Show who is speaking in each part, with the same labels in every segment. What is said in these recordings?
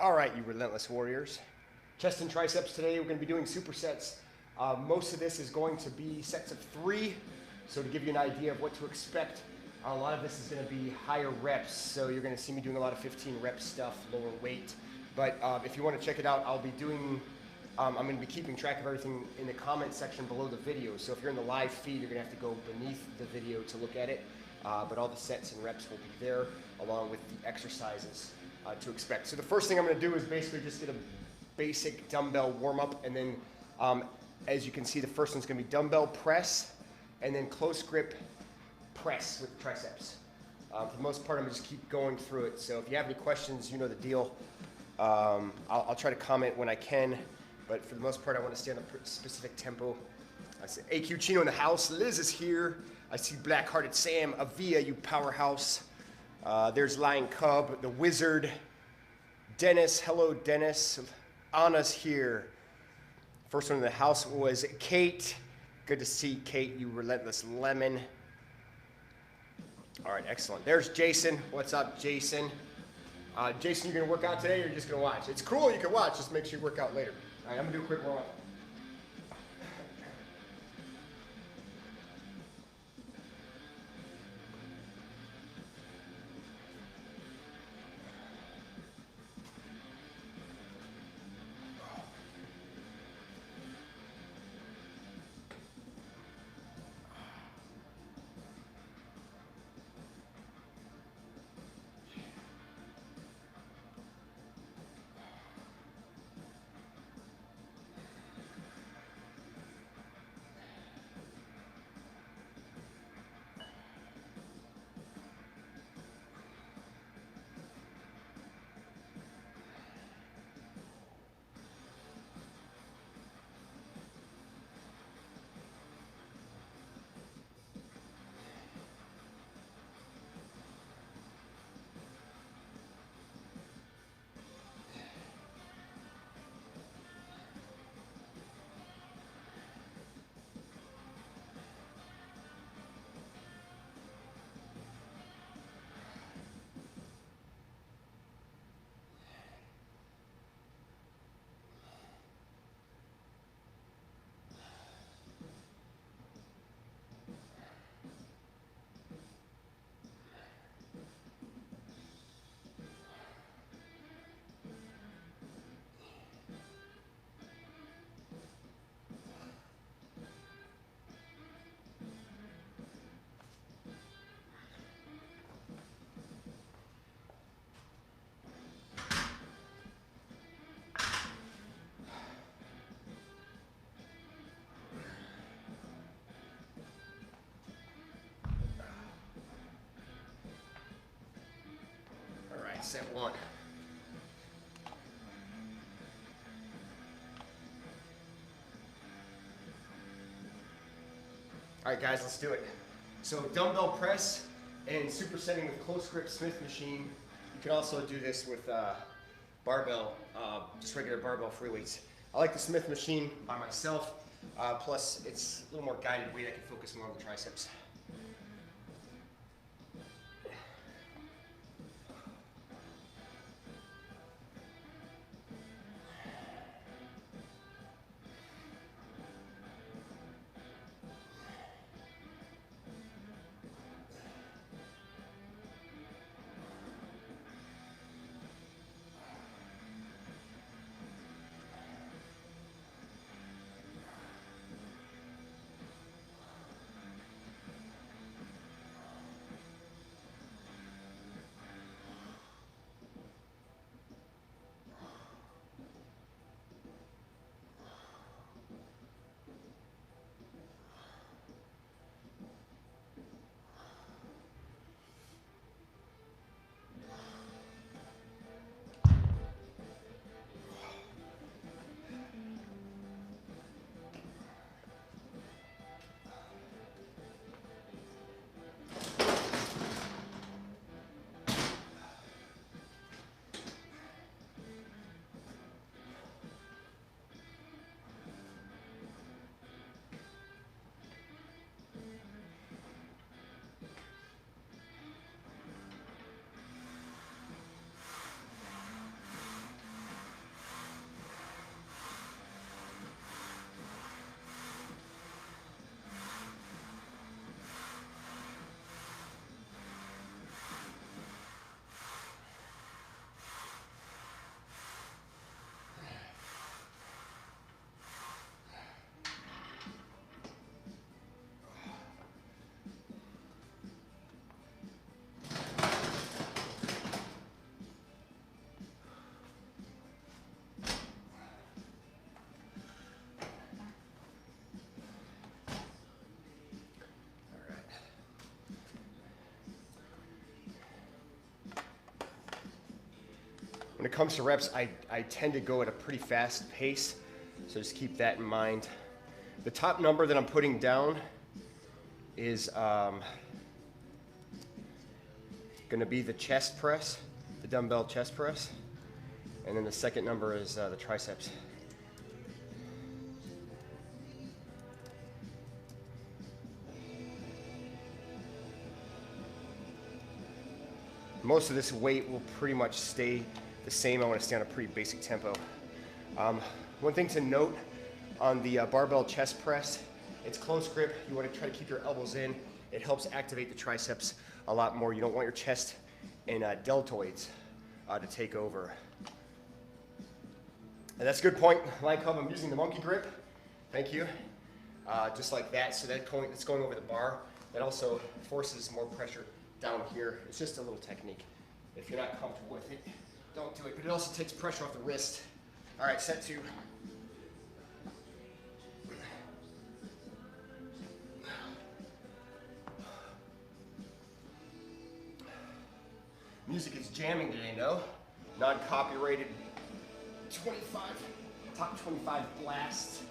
Speaker 1: All right, you relentless warriors. Chest and triceps today, we're gonna be doing supersets. Most of this is going to be sets of 3. So to give you an idea of what to expect, a lot of this is gonna be higher reps. So you're gonna see me doing a lot of 15 rep stuff, lower weight. But if you wanna check it out, I'll be doing, I'm gonna be keeping track of everything in the comment section below the video. So if you're in the live feed, you're gonna have to go beneath the video to look at it. But all the sets and reps will be there, along with the exercises to expect. So the first thing I'm gonna do is basically just get a basic dumbbell warm-up, and then as you can see, the first one's gonna be dumbbell press, and then close grip press with triceps. For the most part, I'm gonna just keep going through it. So if you have any questions, you know the deal. I'll try to comment when I can, but for the most part, I wanna stay on a specific tempo. I see AQ Chino in the house, Liz is here. I see Black-Hearted Sam, Avia, you powerhouse. There's Lion Cub, the Wizard, Dennis, hello Dennis. Anna's here. First one in the house was Kate. Good to see Kate, you relentless lemon. All right, excellent. There's Jason. What's up, Jason? Jason, you gonna work out today or you're just gonna watch? It's cool, you can watch, just make sure you work out later. All right, I'm gonna do a quick warm-up. Set 1. All right, guys, let's do it. So dumbbell press and supersetting with close grip Smith machine. You can also do this with barbell, just regular barbell free weights. I like the Smith machine by myself. Plus, it's a little more guided weight. I can focus more on the triceps. When it comes to reps, I tend to go at a pretty fast pace, so just keep that in mind. The top number that I'm putting down is going to be the chest press, the dumbbell chest press, and then the second number is the triceps. Most of this weight will pretty much stay the same. I want to stay on a pretty basic tempo. One thing to note on the barbell chest press, it's close grip. You want to try to keep your elbows in. It helps activate the triceps a lot more. You don't want your chest and deltoids to take over. And that's a good point. Like how I'm using the monkey grip. Thank you. Just like that. So that's going over the bar. That also forces more pressure down here. It's just a little technique. If you're not comfortable with it, don't do it. But it also takes pressure off the wrist. All right, set 2. Music is jamming today, no? Non-copyrighted 25, top 25 blast.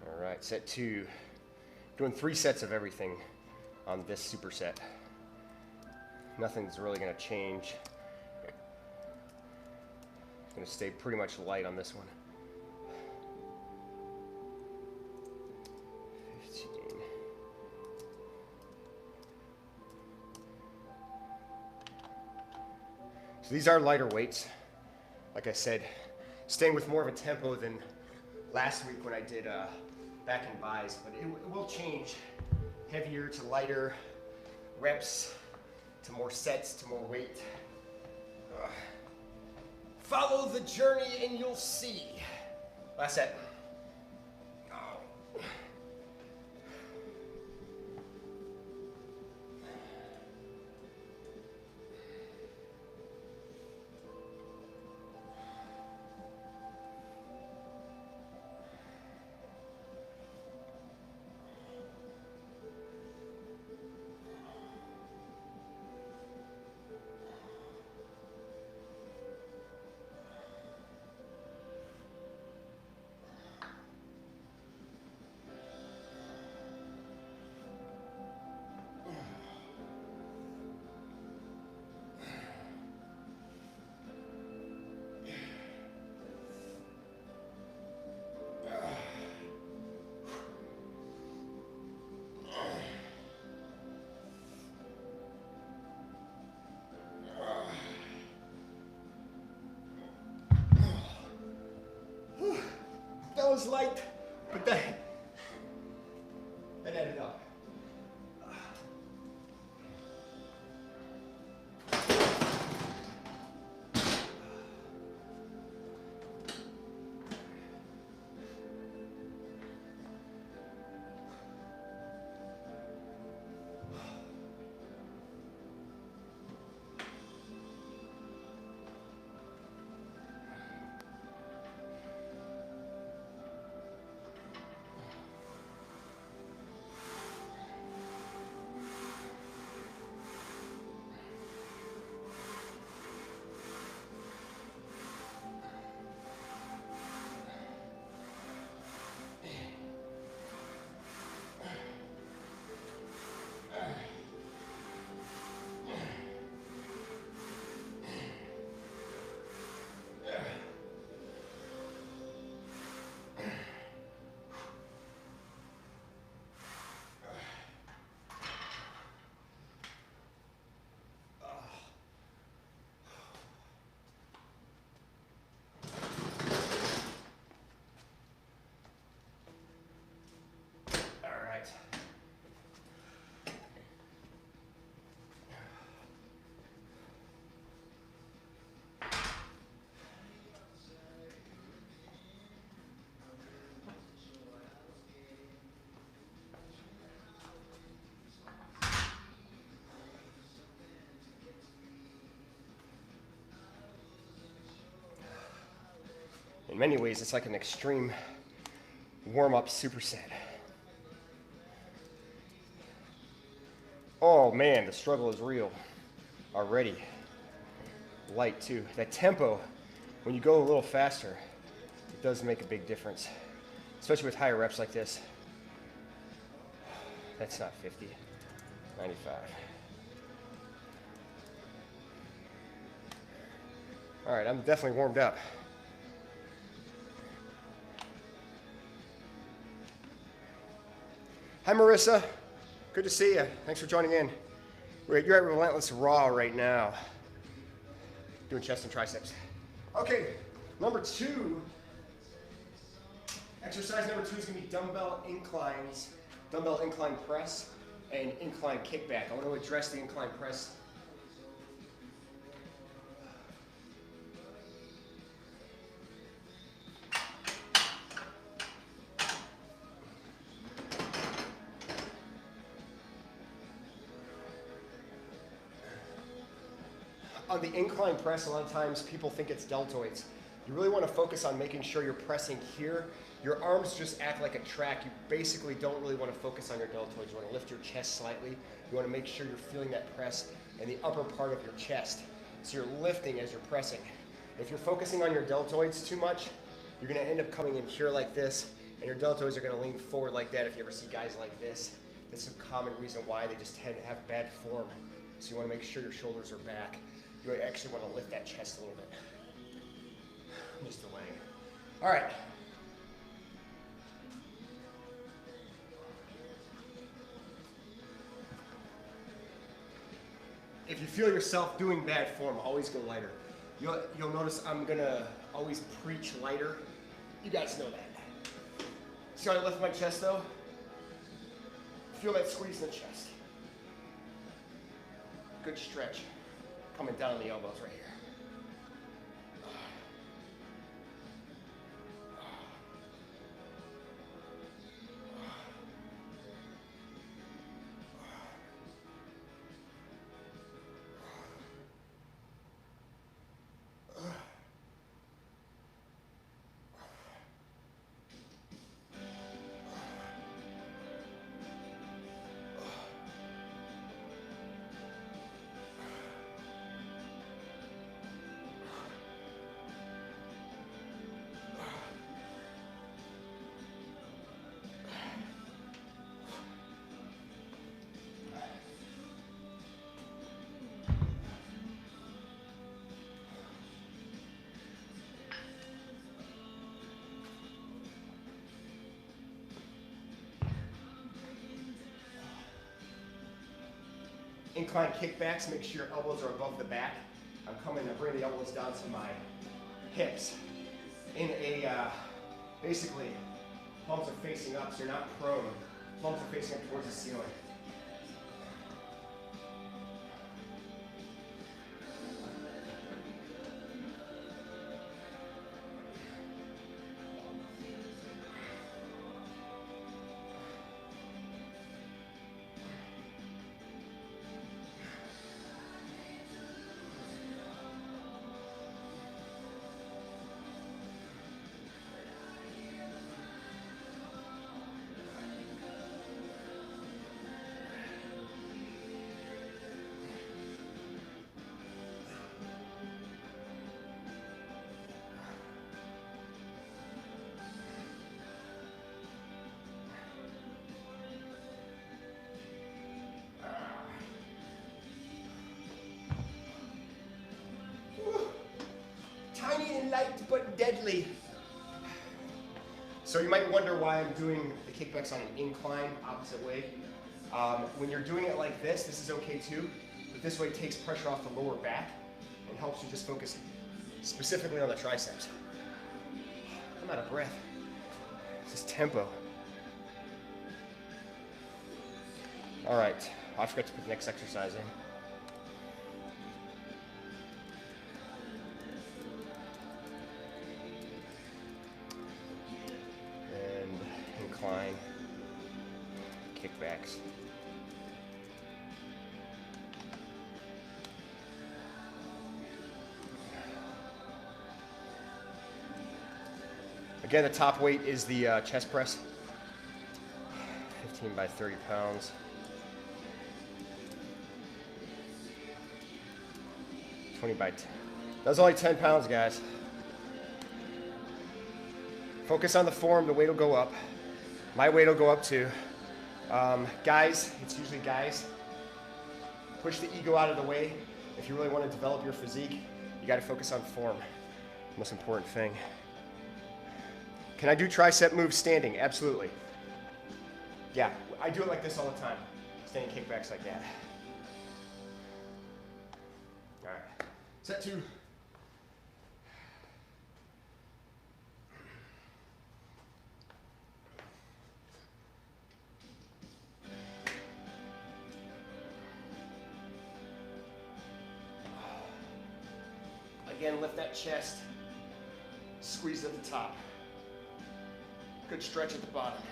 Speaker 1: All right, set 2. Doing 3 sets of everything on this superset. Nothing's really going to change. It's going to stay pretty much light on this one. 15. So these are lighter weights. Like I said, staying with more of a tempo than last week when I did back and buys, but it will change. Heavier to lighter, reps to more sets to more weight. Follow the journey and you'll see. Last set. sounds light, but that added up. In many ways, it's like an extreme warm-up superset. Oh man, the struggle is real already. Light too. That tempo, when you go a little faster, it does make a big difference, especially with higher reps like this. That's not 50, 95. All right, I'm definitely warmed up. Hi, Marissa. Good to see you. Thanks for joining in. You're at Relentless RAW right now, doing chest and triceps. Okay, number two. Exercise number two is going to be dumbbell inclines, dumbbell incline press, and incline kickback. I want to address the incline press. On the incline press, a lot of times people think it's deltoids. You really want to focus on making sure you're pressing here. Your arms just act like a track. You basically don't really want to focus on your deltoids. You want to lift your chest slightly. You want to make sure you're feeling that press in the upper part of your chest. So you're lifting as you're pressing. If you're focusing on your deltoids too much, you're going to end up coming in here like this, and your deltoids are going to lean forward like that. If you ever see guys like this, that's a common reason why they just tend to have bad form. So you want to make sure your shoulders are back. You actually want to lift that chest a little bit. I'm just delaying. All right. If you feel yourself doing bad form, always go lighter. You'll notice I'm gonna always preach lighter. You guys know that. See how I lift my chest though? Feel that squeeze in the chest. Good stretch. Coming down on the elbows right here. Incline kickbacks, make sure your elbows are above the back. I'm coming to bring the elbows down to my hips in a basically palms are facing up, so you're not prone. Palms are facing up towards the ceiling. Tiny and light, but deadly. So you might wonder why I'm doing the kickbacks on an incline, opposite way. When you're doing it like this is okay too, but this way it takes pressure off the lower back and helps you just focus specifically on the triceps. I'm out of breath. This is tempo. All right, I forgot to put the next exercise in. Incline, kickbacks. Again, the top weight is the chest press, 15 by 30 pounds. 20 by 10. That was only 10 pounds, guys. Focus on the form, the weight will go up. My weight will go up too. Guys, it's usually guys. Push the ego out of the way. If you really want to develop your physique, you got to focus on form. Most important thing. Can I do tricep moves standing? Absolutely. Yeah, I do it like this all the time. Standing kickbacks like that. All right, set 2. Again, lift that chest, squeeze at the top. Good stretch at the bottom.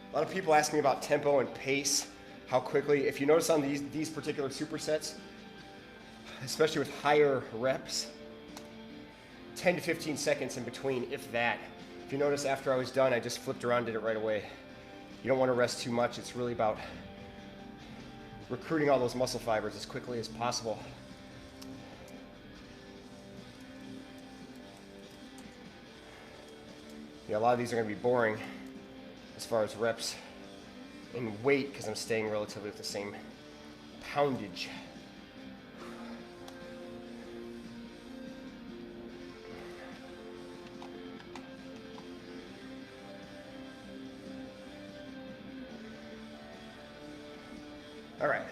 Speaker 1: A lot of people ask me about tempo and pace, how quickly. If you notice on these particular supersets, especially with higher reps, 10 to 15 seconds in between, if that. If you notice after I was done, I just flipped around, did it right away. You don't want to rest too much. It's really about recruiting all those muscle fibers as quickly as possible. Yeah, a lot of these are going to be boring as far as reps and weight because I'm staying relatively with the same poundage. All right.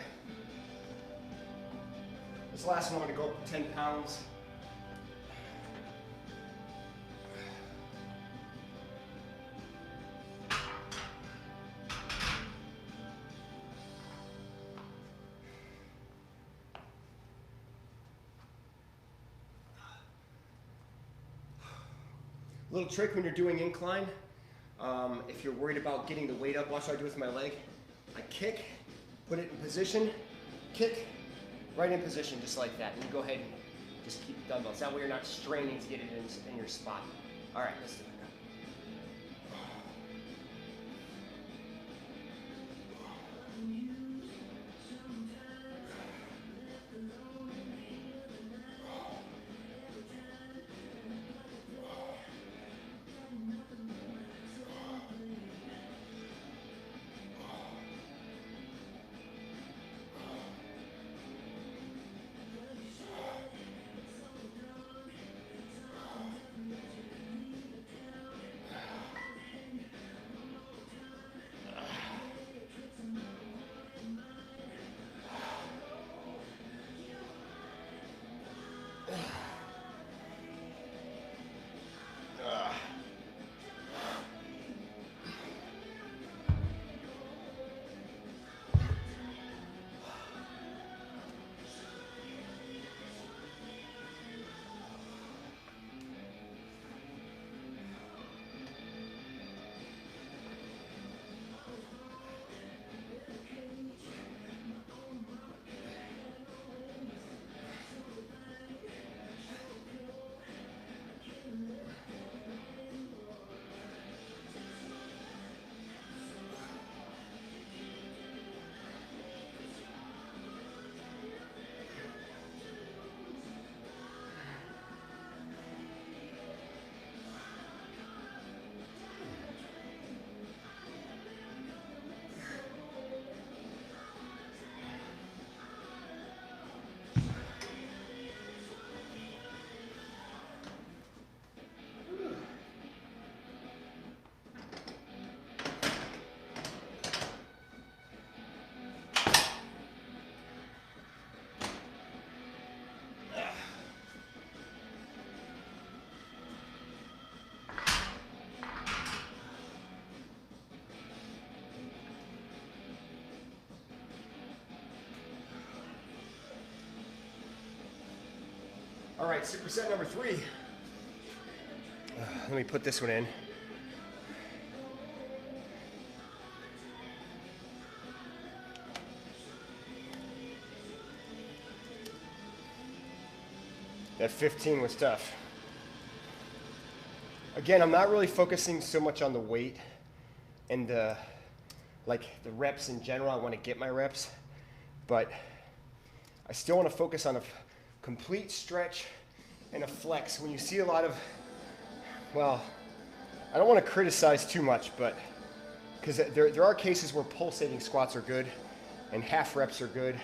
Speaker 1: This last one, I'm going to go up to 10 pounds. Little trick when you're doing incline, if you're worried about getting the weight up, watch what I do with my leg. I kick, put it in position, kick, right in position just like that. And you go ahead and just keep the dumbbells. That way you're not straining to get it in your spot. All right, let's do it. All right, superset number 3. Let me put this one in. That 15 was tough. Again, I'm not really focusing so much on the weight and the reps in general. I want to get my reps, but I still want to focus on a complete stretch and a flex. When you see a lot of, well, I don't want to criticize too much, but because there are cases where pulsating squats are good and half reps are good.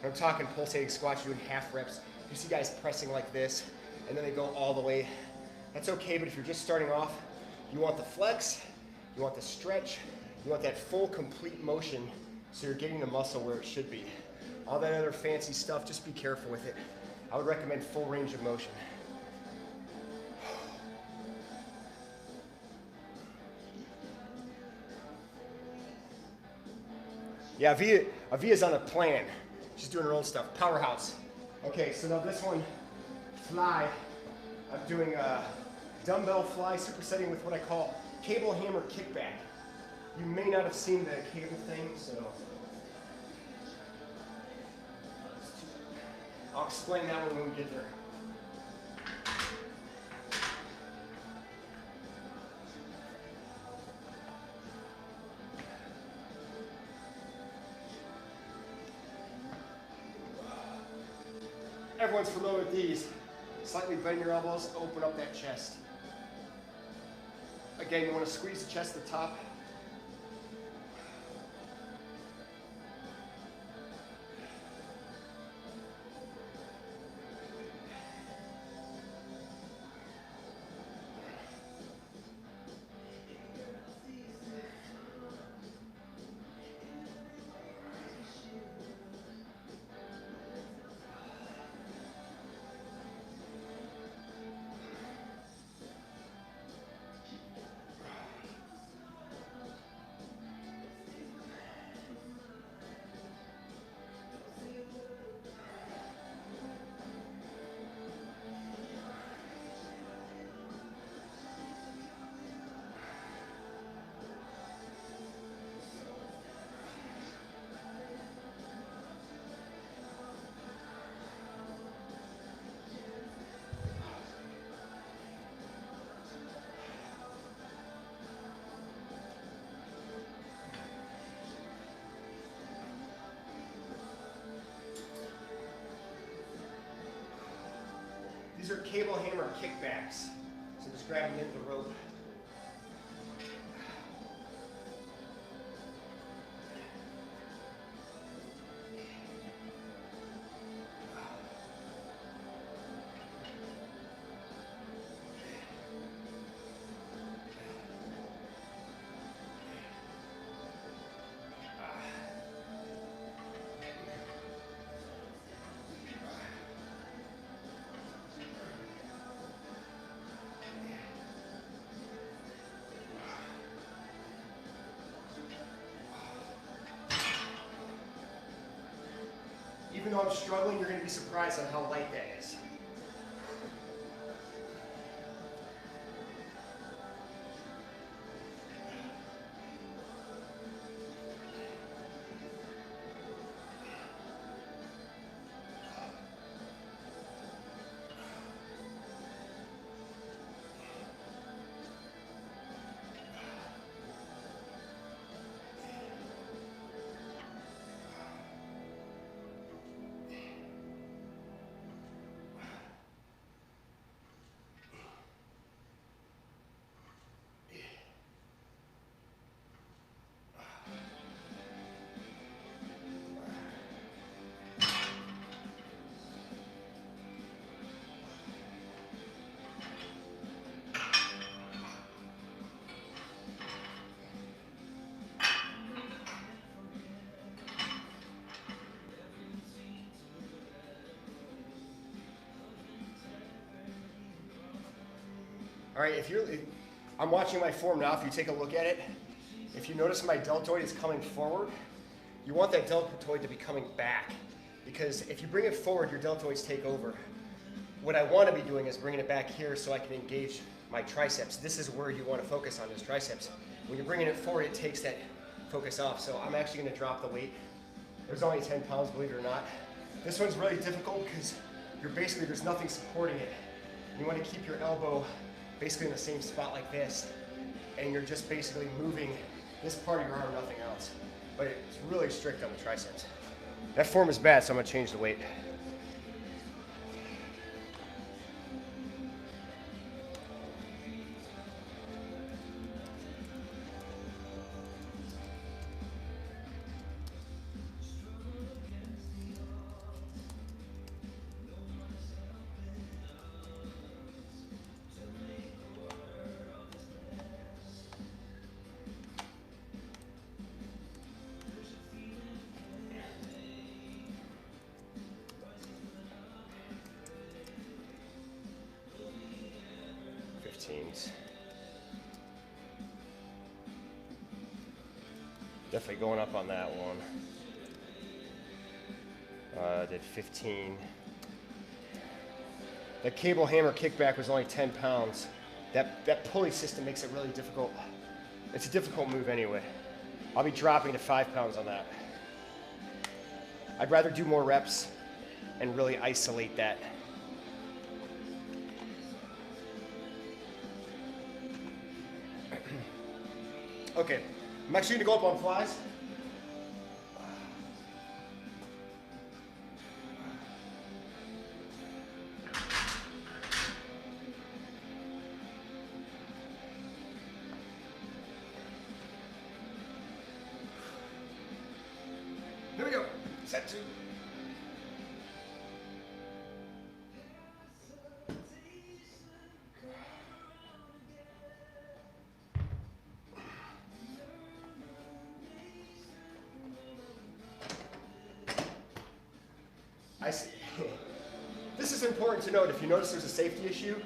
Speaker 1: When I'm talking pulsating squats, you're doing half reps. You see guys pressing like this and then they go all the way. That's okay, but if you're just starting off, you want the flex, you want the stretch, you want that full complete motion so you're getting the muscle where it should be. All that other fancy stuff, just be careful with it. I would recommend full range of motion. Yeah, Avia's on a plan. She's doing her own stuff. Powerhouse. Okay, so now this one, fly. I'm doing a dumbbell fly supersetting with what I call cable hammer kickback. You may not have seen the cable thing, so I'll explain that one when we get there. Everyone's familiar with these. Slightly bend your elbows, open up that chest. Again, you want to squeeze the chest to the top. These are cable hammer kickbacks. So just grabbing into the rope. Even though I'm struggling, you're going to be surprised on how light that is. All right, I'm watching my form now. If you take a look at it, if you notice my deltoid is coming forward, you want that deltoid to be coming back, because if you bring it forward, your deltoids take over. What I want to be doing is bringing it back here so I can engage my triceps. This is where you want to focus on, is triceps. When you're bringing it forward, it takes that focus off. So I'm actually going to drop the weight. There's only 10 pounds, believe it or not. This one's really difficult because there's nothing supporting it. You want to keep your elbow basically in the same spot like this, and you're just basically moving this part of your arm, nothing else. But it's really strict on the triceps. That form is bad, so I'm going to change the weight. Definitely going up on that one. Did 15. That cable hammer kickback was only 10 pounds. That pulley system makes it really difficult. It's a difficult move anyway. I'll be dropping to 5 pounds on that. I'd rather do more reps and really isolate that. Okay, I'm actually gonna go up on flies. Set 2. I see. This is important to note. If you notice there's a safety issue,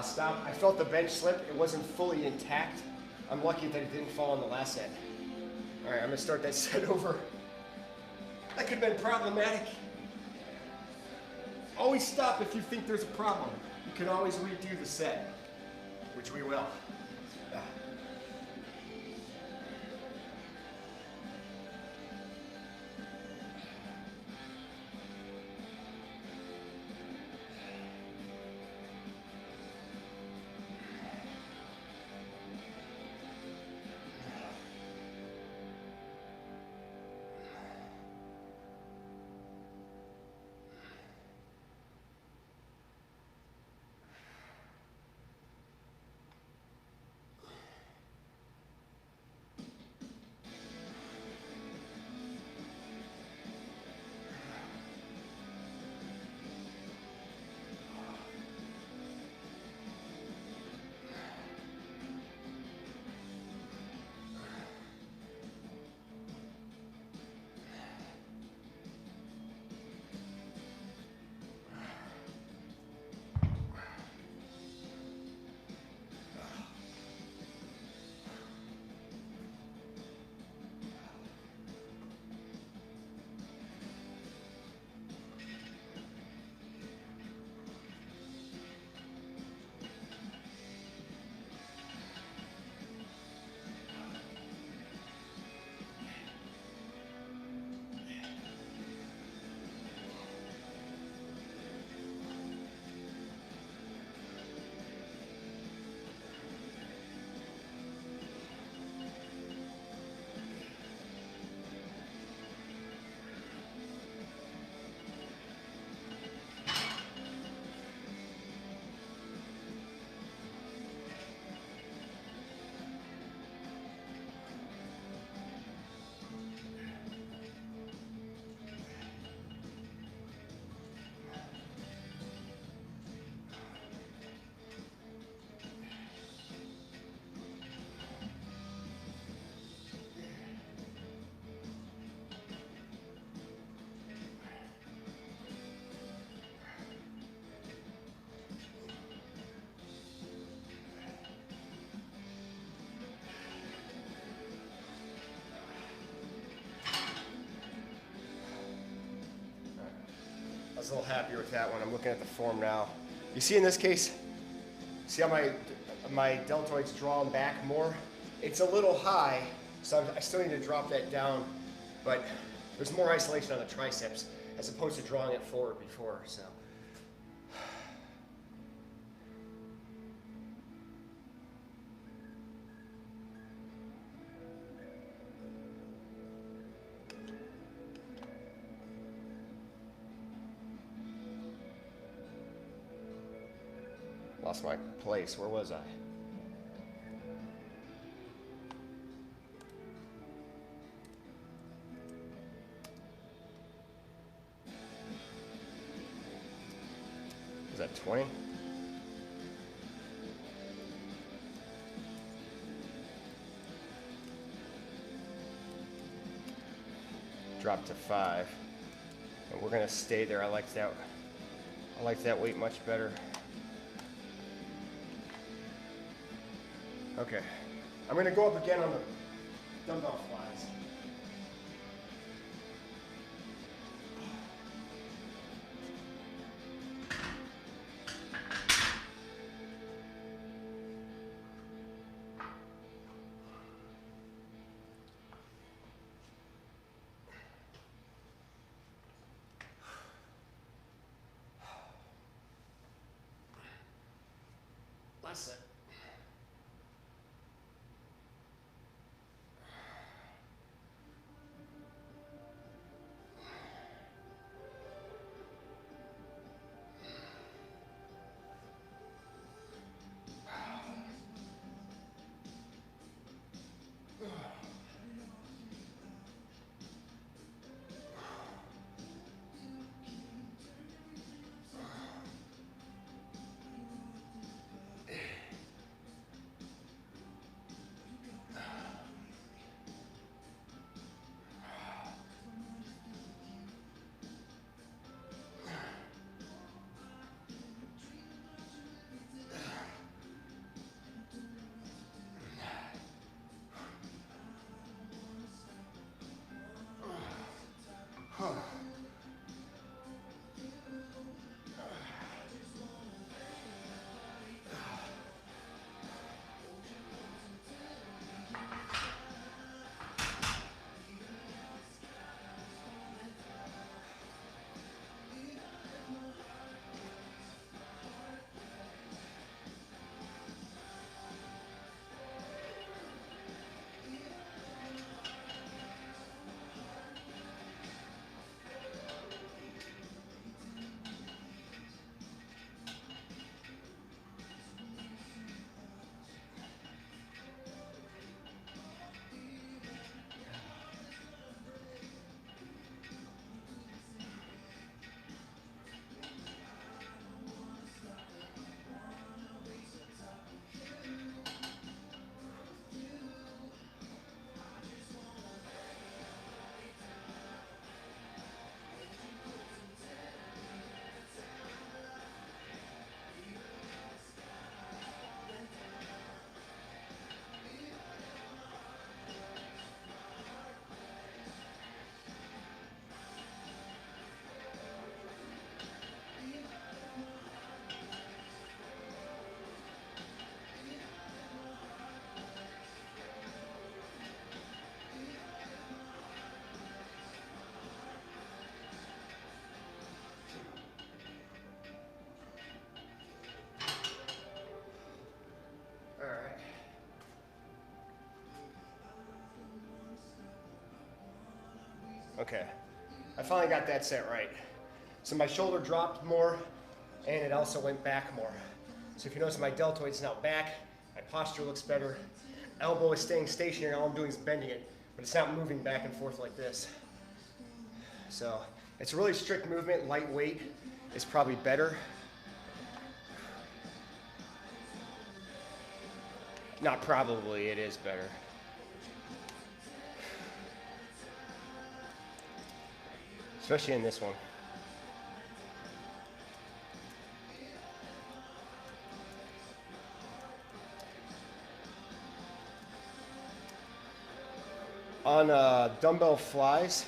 Speaker 1: stop. I felt the bench slip. It wasn't fully intact. I'm lucky that it didn't fall on the last set. All right, I'm gonna start that set over. That could have been problematic. Always stop if you think there's a problem. You can always redo the set, which we will. I was a little happier with that one. I'm looking at the form now. You see in this case, see how my deltoid's drawn back more? It's a little high, so I still need to drop that down, but there's more isolation on the triceps as opposed to drawing it forward before, so. Lost my place. Where was I? Was that 20? Drop to 5. And we're gonna stay there. I like that weight much better. Okay, I'm gonna go up again on the dumbbell flies. Last set. Okay, I finally got that set right. So my shoulder dropped more and it also went back more. So if you notice, my deltoid's now back, my posture looks better, elbow is staying stationary, all I'm doing is bending it, but it's not moving back and forth like this. So it's a really strict movement, lightweight is probably better. Not probably, it is better. Especially in this one. On Dumbbell Flies,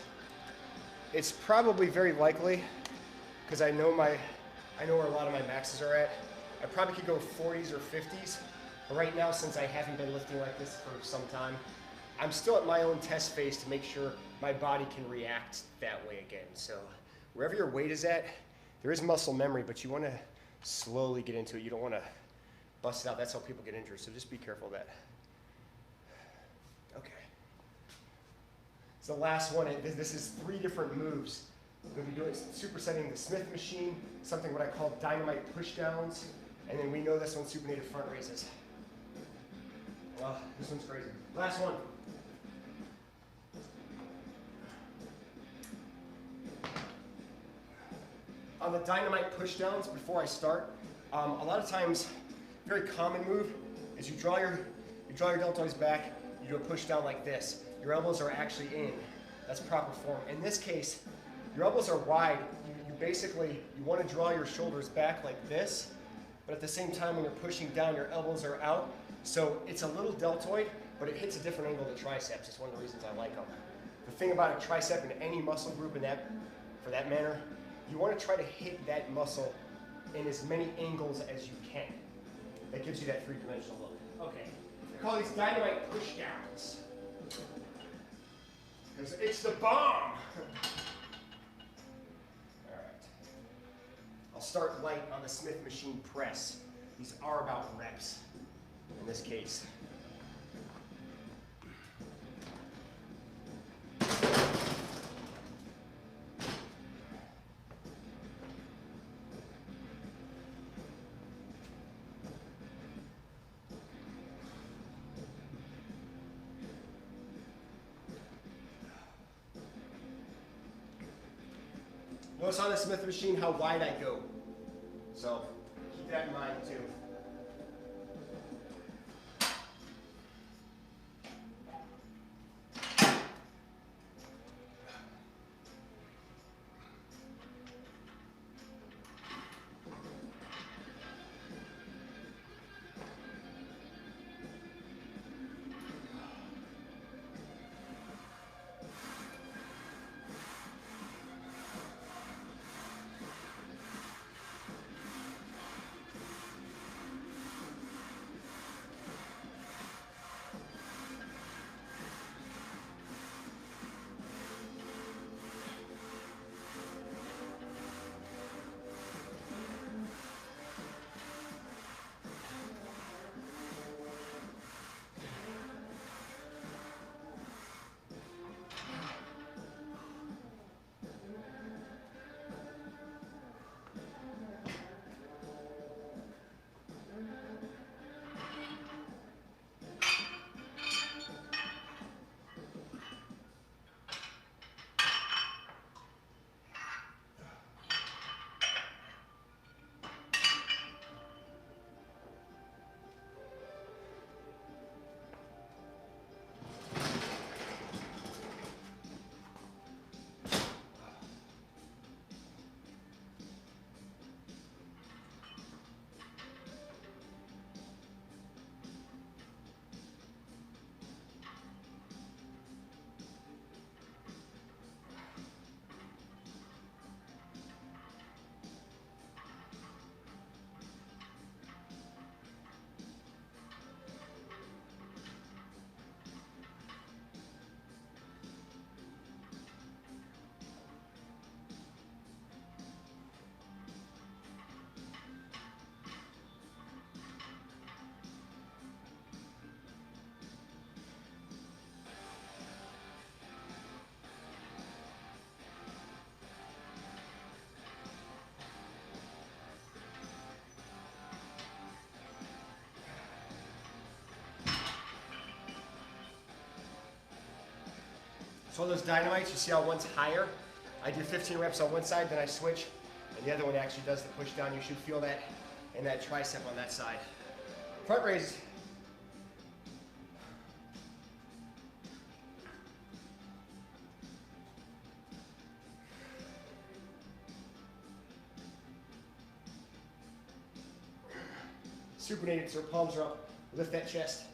Speaker 1: it's probably very likely, because I know where a lot of my maxes are at. I probably could go 40s or 50s. But right now, since I haven't been lifting like this for some time, I'm still at my own test phase to make sure my body can react that way again. So wherever your weight is at, there is muscle memory, but you want to slowly get into it. You don't want to bust it out. That's how people get injured. So just be careful of that. Okay. So the last one, this is 3 different moves. We're going to be doing supersetting the Smith machine, something what I call Dynamite pushdowns, and then we know this one, supinated front raises. Well, this one's crazy. Last one. On the Dynamite pushdowns, before I start, a lot of times, very common move is you draw your deltoids back, you do a push down like this. Your elbows are actually in. That's proper form. In this case, your elbows are wide. You want to draw your shoulders back like this, but at the same time when you're pushing down, your elbows are out. So it's a little deltoid, but it hits a different angle to triceps. It's one of the reasons I like them. The thing about a tricep in any muscle group for that matter, you want to try to hit that muscle in as many angles as you can. That gives you that 3-dimensional look. Okay, I call these Dynamite pushdowns, because it's the bomb. All right, I'll start light on the Smith machine press. These are about reps in this case. Notice on the Smith machine how wide I go. So keep that in mind too. So on those Dynamites, you see how one's higher? I do 15 reps on one side, then I switch, and the other one actually does the push down. You should feel that in that tricep on that side. Front raise. Supinated so your palms are up. Lift that chest.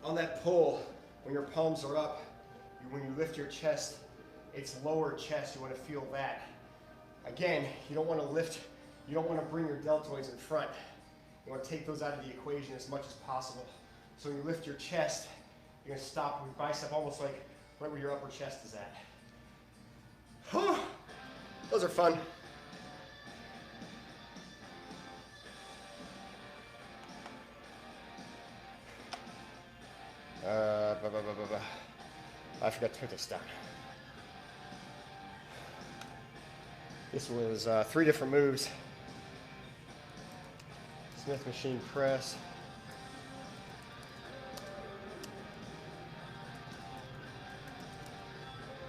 Speaker 1: On that pull, when your palms are up, when you lift your chest, it's lower chest. You want to feel that. Again, you don't want to lift, you don't want to bring your deltoids in front. You want to take those out of the equation as much as possible. So when you lift your chest, you're going to stop with your bicep almost like right where your upper chest is at. Those are fun. I forgot to put this down. This was 3 different moves. Smith machine press.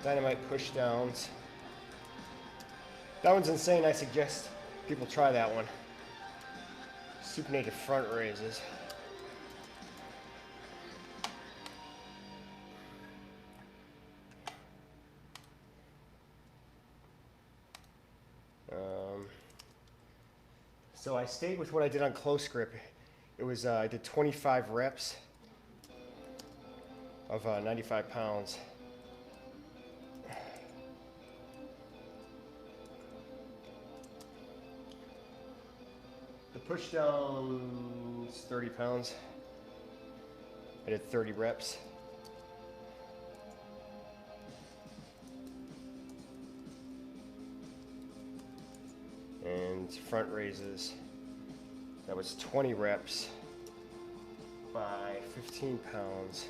Speaker 1: Dynamite push downs. That one's insane. I suggest people try that one. Supinated front raises. So I stayed with what I did on close grip. It was, I did 25 reps of 95 pounds. The push down is 30 pounds. I did 30 reps. And front raises, that was 20 reps by 15 pounds.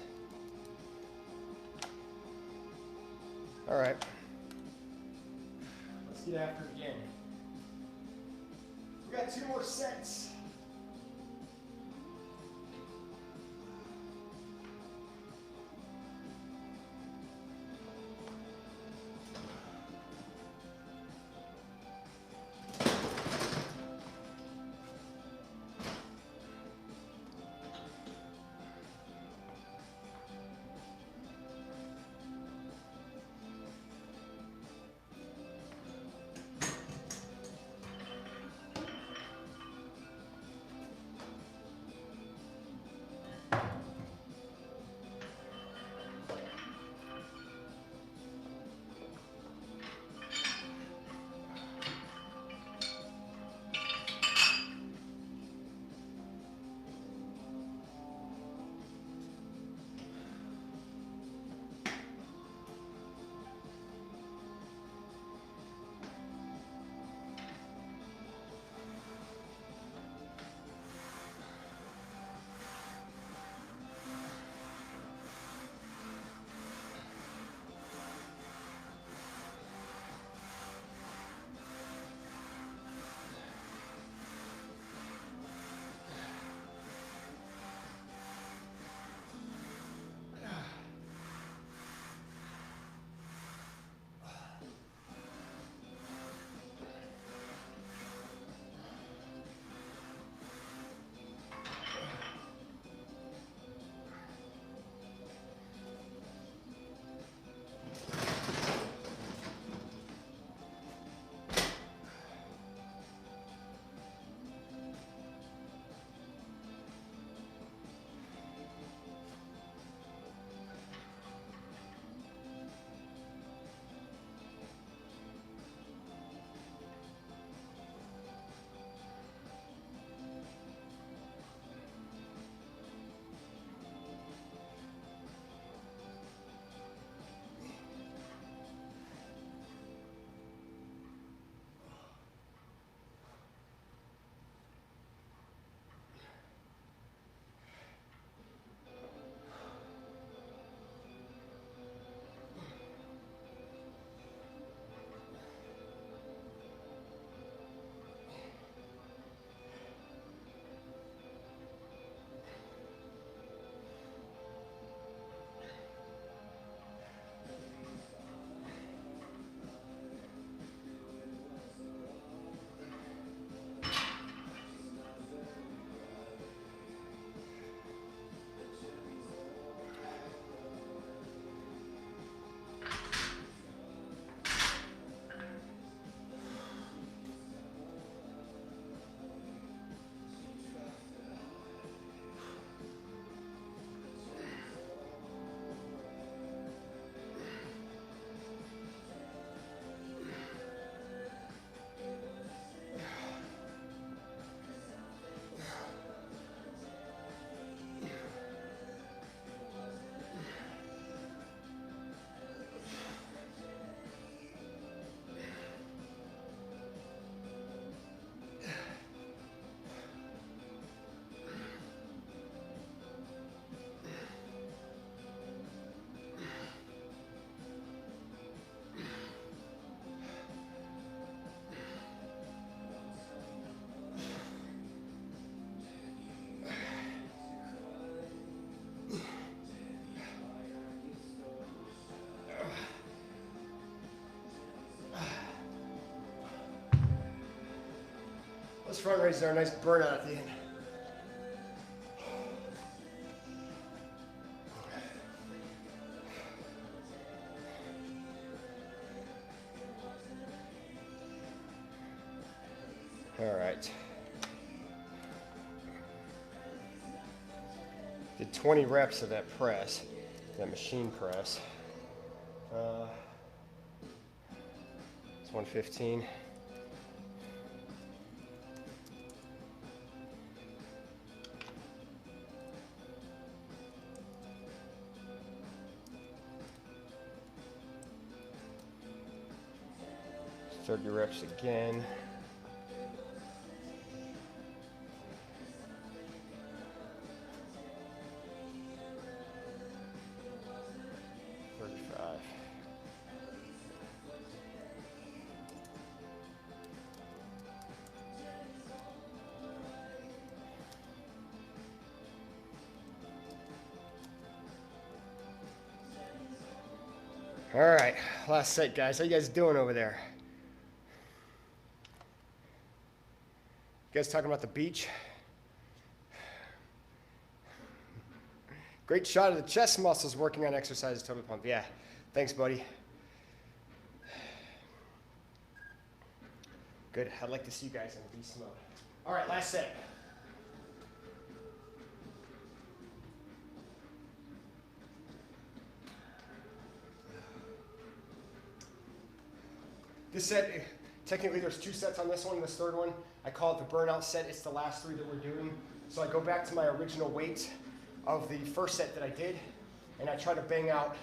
Speaker 1: All right, let's get after it again. We got 2 more sets. Those front raises are a nice burnout at the end. All right. Did 20 reps of that press, that machine press. It's 115. Thirty reps again. All right, last set, guys. How you guys doing over there? You guys talking about the beach? Great shot of the chest muscles working on exercises, totally pumped. Yeah, thanks, buddy. Good, I'd like to see you guys in beast mode. All right, last set. This set, technically there's 2 sets on this one, this third one. I call it the Burnout Set. It's the last 3 that we're doing. So I go back to my original weight of the first set that I did, and I try to bang out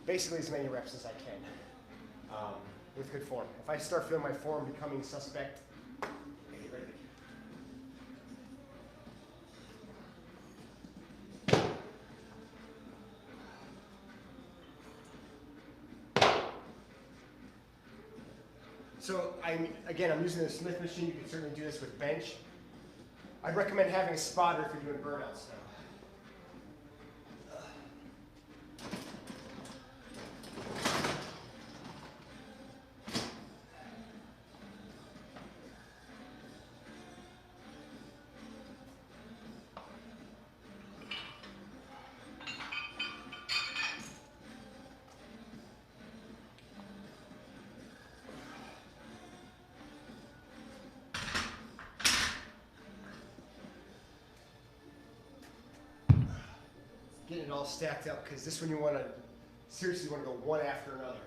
Speaker 1: basically as many reps as I can with good form. If I start feeling my form becoming suspect, get ready. So I'm using the Smith machine. You can certainly do this with bench. I'd recommend having a spotter if you're doing burnouts now. Getting it all stacked up, because this one you want to seriously want to go one after another.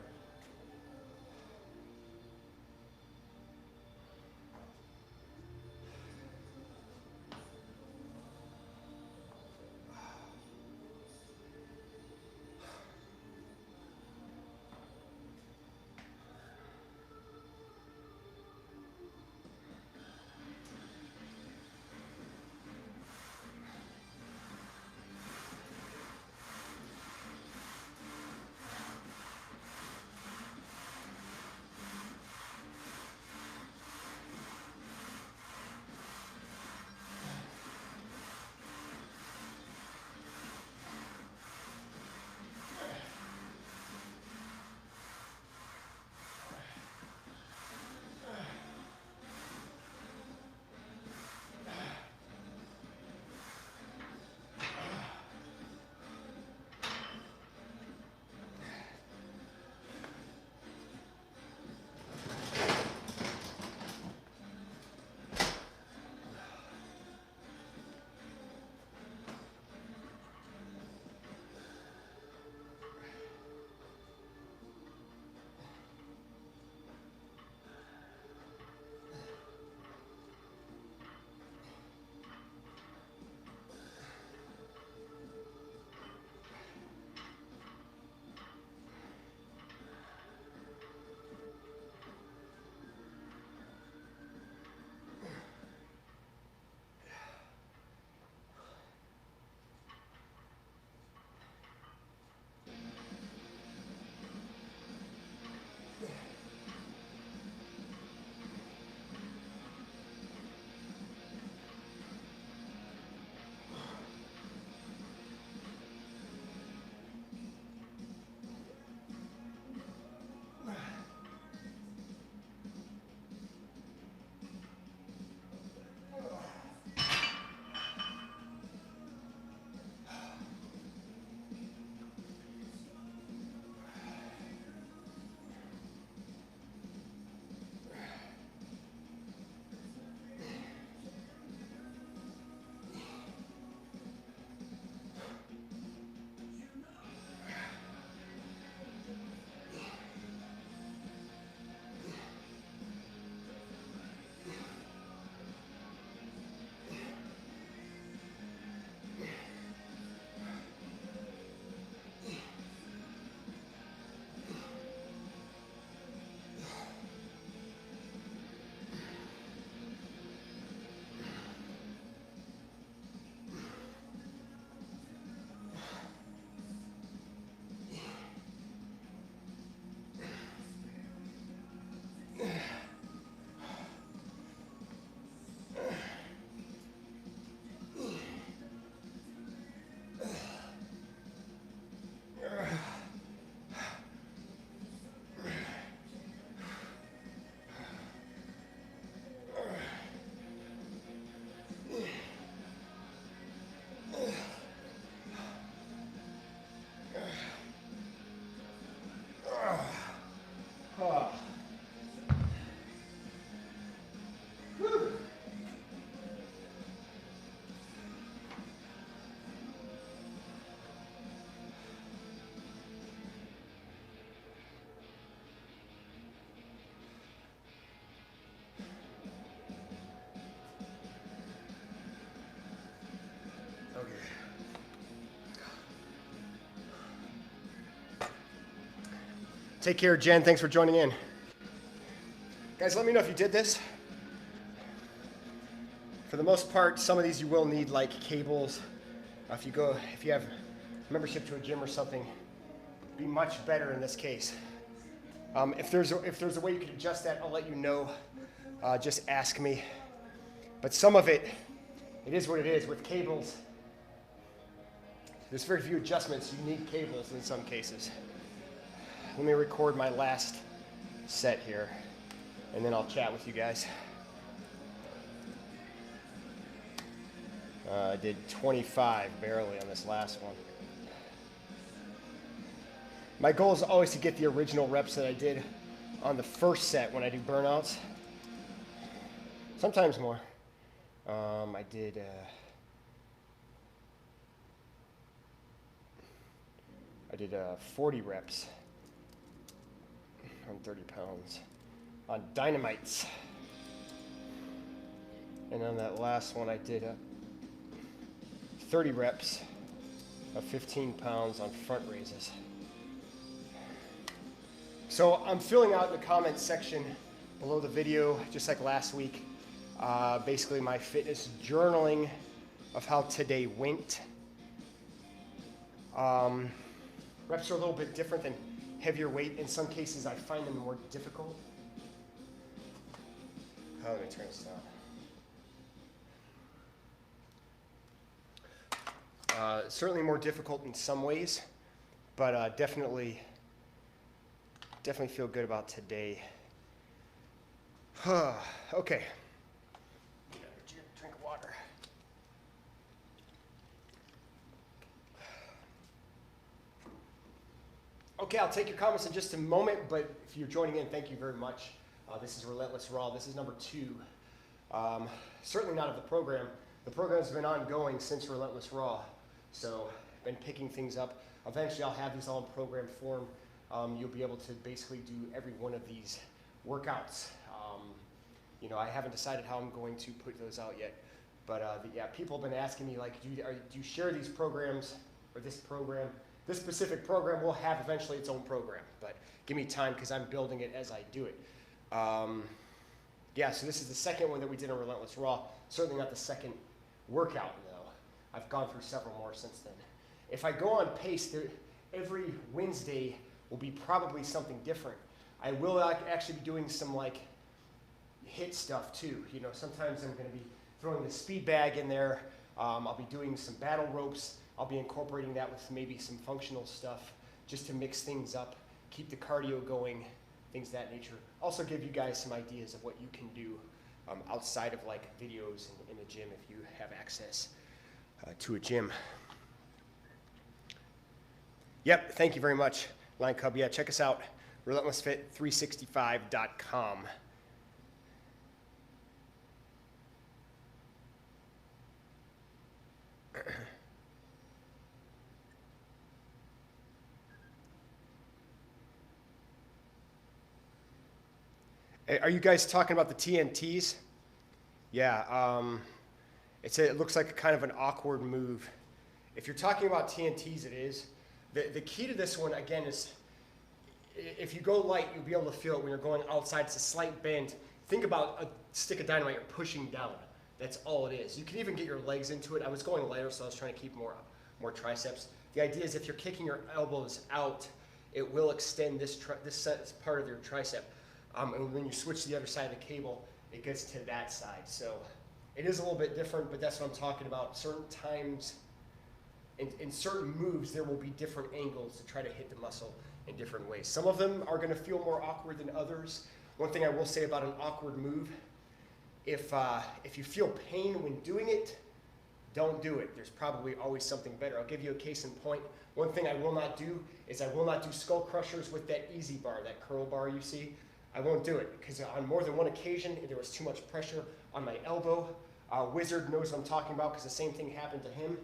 Speaker 1: Take care, Jen. Thanks for joining in. Guys, let me know if you did this. For the most part, some of these you will need like cables. If you have membership to a gym or something, be much better in this case. If there's a way you can adjust that, I'll let you know. Just ask me. But some of it is what it is with cables. There's very few adjustments. You need cables in some cases. Let me record my last set here, and then I'll chat with you guys. I did 25 barely on this last one. My goal is always to get the original reps that I did on the first set when I do burnouts. Sometimes more. I did 40 reps on 30 pounds on Dynamites. And on that last one, I did 30 reps of 15 pounds on front raises. So I'm filling out in the comments section below the video, just like last week, basically my fitness journaling of how today went. Reps are a little bit different than heavier weight. In some cases, I find them more difficult. Oh, let me turn this down. Certainly more difficult in some ways, but definitely feel good about today. Okay. Drink water. Okay, I'll take your comments in just a moment, but if you're joining in, thank you very much. This is Relentless RAW. This is number 2. Certainly not of the program. The program's been ongoing since Relentless RAW, so I've been picking things up. Eventually, I'll have these all in program form. You'll be able to basically do every one of these workouts. I haven't decided how I'm going to put those out yet, but yeah, people have been asking me, like, do you share these programs or this program? This specific program will have eventually its own program, but give me time because I'm building it as I do it. Yeah, so this is the second one that we did on Relentless RAW. Certainly not the second workout, though. I've gone through several more since then. If I go on pace, every Wednesday will be probably something different. I will actually be doing some like HIIT stuff too. Sometimes I'm going to be throwing the speed bag in there. I'll be doing some battle ropes. I'll be incorporating that with maybe some functional stuff just to mix things up, keep the cardio going, things of that nature. Also give you guys some ideas of what you can do outside of like videos in the gym if you have access to a gym. Yep, thank you very much, Lion Cub. Yeah, check us out, relentlessfit365.com. Are you guys talking about the TNTs? Yeah, it looks like a kind of an awkward move. If you're talking about TNTs, it is. The key to this one, again, is if you go light, you'll be able to feel it when you're going outside. It's a slight bend. Think about a stick of dynamite you're pushing down. That's all it is. You can even get your legs into it. I was going lighter, so I was trying to keep more triceps. The idea is if you're kicking your elbows out, it will extend this part of your tricep. And when you switch to the other side of the cable, it gets to that side. So it is a little bit different, but that's what I'm talking about. Certain times, in certain moves, there will be different angles to try to hit the muscle in different ways. Some of them are going to feel more awkward than others. One thing I will say about an awkward move, if you feel pain when doing it, don't do it. There's probably always something better. I'll give you a case in point. One thing I will not do is I will not do skull crushers with that easy bar, that curl bar you see. I won't do it because on more than one occasion, there was too much pressure on my elbow. Wizard knows what I'm talking about because the same thing happened to him.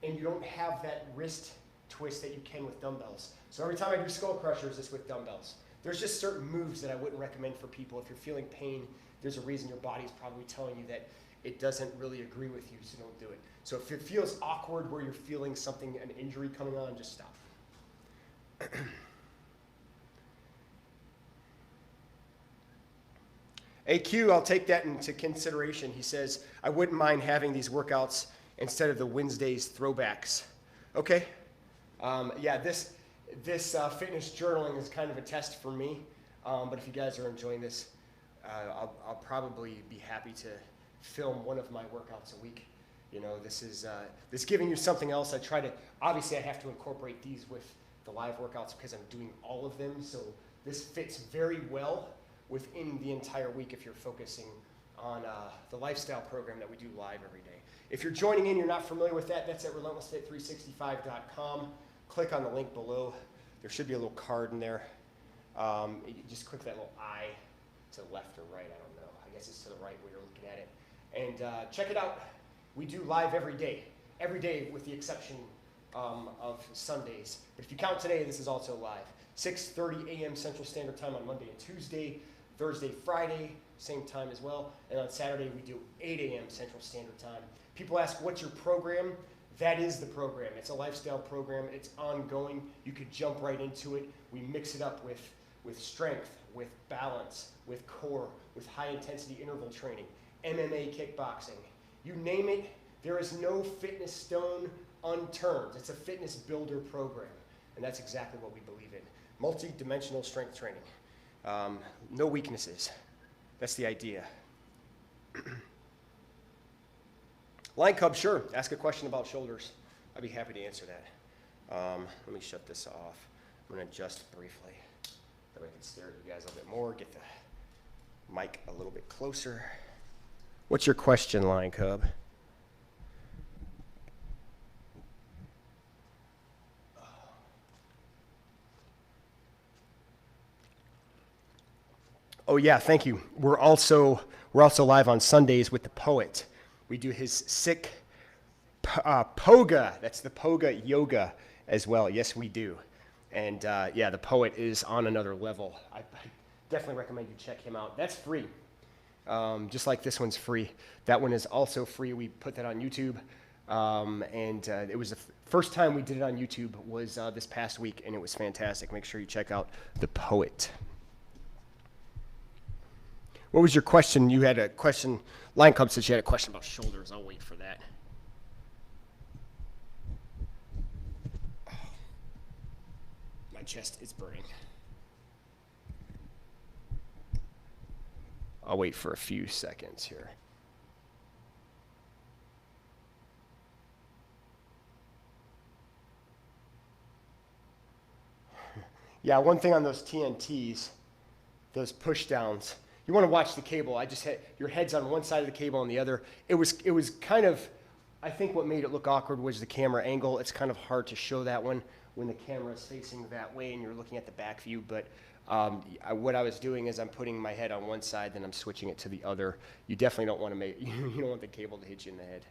Speaker 1: And you don't have that wrist twist that you can with dumbbells. So every time I do skull crushers, it's with dumbbells. There's just certain moves that I wouldn't recommend for people. If you're feeling pain, there's a reason your body's probably telling you that it doesn't really agree with you, so don't do it. So if it feels awkward where you're feeling something, an injury coming on, just stop. AQ, I'll take that into consideration. He says, I wouldn't mind having these workouts instead of the Wednesdays throwbacks. Okay. Yeah, this fitness journaling is kind of a test for me. But if you guys are enjoying this, I'll probably be happy to film one of my workouts a week. You know, this is giving you something else. Obviously I have to incorporate these with the live workouts because I'm doing all of them. So this fits very well within the entire week if you're focusing on the lifestyle program that we do live every day. If you're joining in, you're not familiar with that, that's at relentlessfit365.com. Click on the link below. There should be a little card in there. You just click that little I to the left or right, I don't know. I guess it's to the right where you're looking at it. And check it out. We do live every day with the exception of Sundays. But if you count today, this is also live. 6:30 a.m. Central Standard Time on Monday and Tuesday, Thursday, Friday, same time as well. And on Saturday, we do 8 a.m. Central Standard Time. People ask, what's your program? That is the program. It's a lifestyle program. It's ongoing. You could jump right into it. We mix it up with strength, with balance, with core, with high-intensity interval training, MMA kickboxing. You name it, there is no fitness stone unturned. It's a fitness builder program, and that's exactly what we believe in. Multi-dimensional strength training. No weaknesses. That's the idea. Line Cub, sure. Ask a question about shoulders. I'd be happy to answer that. Let me shut this off. I'm going to adjust briefly. That way I can stare at you guys a little bit more, get the mic a little bit closer. What's your question, Line Cub? Oh yeah, thank you. We're also live on Sundays with the poet. We do his sick poga. That's the poga yoga as well. Yes, we do. And yeah, the poet is on another level. I definitely recommend you check him out. That's free. Just like this one's free. That one is also free. We put that on YouTube. It was the first time we did it on YouTube was this past week, and it was fantastic. Make sure you check out the poet. What was your question? You had a question. Line Club says you had a question about shoulders. I'll wait for that. Oh, my chest is burning. I'll wait for a few seconds here. Yeah, one thing on those TNTs, those push downs, you want to watch the cable. I just had your head's on one side of the cable and the other. It was kind of, I think what made it look awkward was the camera angle. It's kind of hard to show that one when the camera is facing that way and you're looking at the back view. But what I was doing is I'm putting my head on one side, then I'm switching it to the other. You definitely don't want to you don't want the cable to hit you in the head.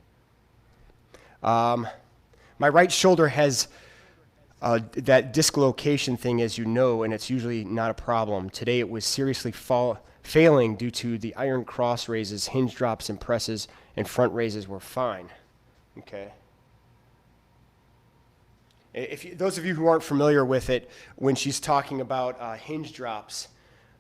Speaker 1: My right shoulder has that dislocation thing, as you know, and it's usually not a problem. Today it was seriously failing due to the iron cross raises, hinge drops and presses, and front raises were fine. Okay. Those of you who aren't familiar with it, when she's talking about hinge drops,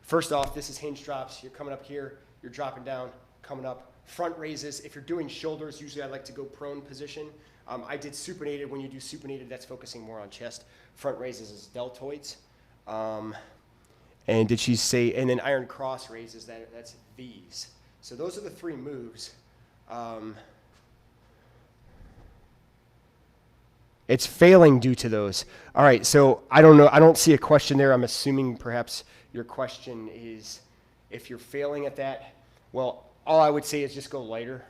Speaker 1: first off, this is hinge drops. You're coming up here, you're dropping down, coming up. Front raises, if you're doing shoulders, usually I like to go prone position. I did supinated. When you do supinated, that's focusing more on chest. Front raises is deltoids. And did she say, and then iron cross raises, that's these. So those are the three moves. It's failing due to those. All right, so I don't know. I don't see a question there. I'm assuming perhaps your question is if you're failing at that. Well, all I would say is just go lighter.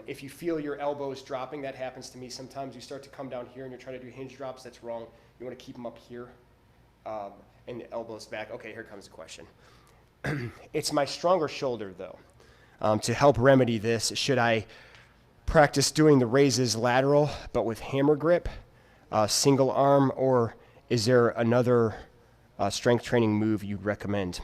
Speaker 1: If you feel your elbows dropping, that happens to me sometimes. You start to come down here and you're trying to do hinge drops. That's wrong. You want to keep them up here and the elbows back. Okay, here comes the question. It's my stronger shoulder, though. To help remedy this, should I practice doing the raises lateral but with hammer grip, single arm, or is there another strength training move you'd recommend?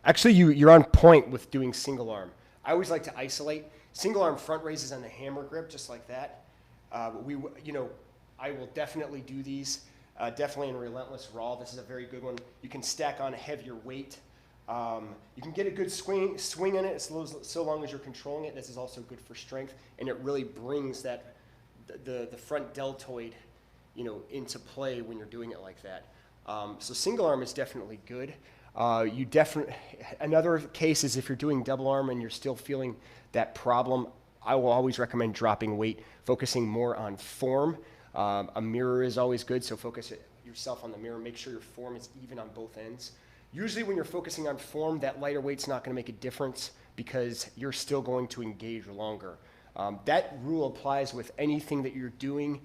Speaker 1: Actually, you're on point with doing single arm. I always like to isolate. Single arm front raises on the hammer grip, just like that. I will definitely do these. Definitely in Relentless RAW. This is a very good one. You can stack on a heavier weight You can get a good swing in it so long as you're controlling it. This is also good for strength, and it really brings that the front deltoid, into play when you're doing it like that. So single arm is definitely good. Another case is if you're doing double arm and you're still feeling that problem, I will always recommend dropping weight, focusing more on form. A mirror is always good, so focus yourself on the mirror. Make sure your form is even on both ends. Usually when you're focusing on form, that lighter weight's not going to make a difference because you're still going to engage longer. That rule applies with anything that you're doing.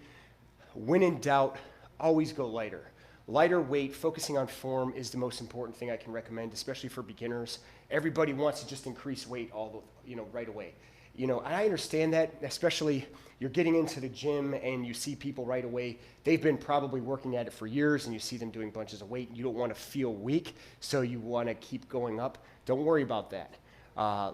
Speaker 1: When in doubt, always go lighter. Lighter weight, focusing on form is the most important thing I can recommend, especially for beginners. Everybody wants to just increase weight right away. And I understand that, especially you're getting into the gym and you see people right away. They've been probably working at it for years and you see them doing bunches of weight. You don't want to feel weak, so you want to keep going up. Don't worry about that.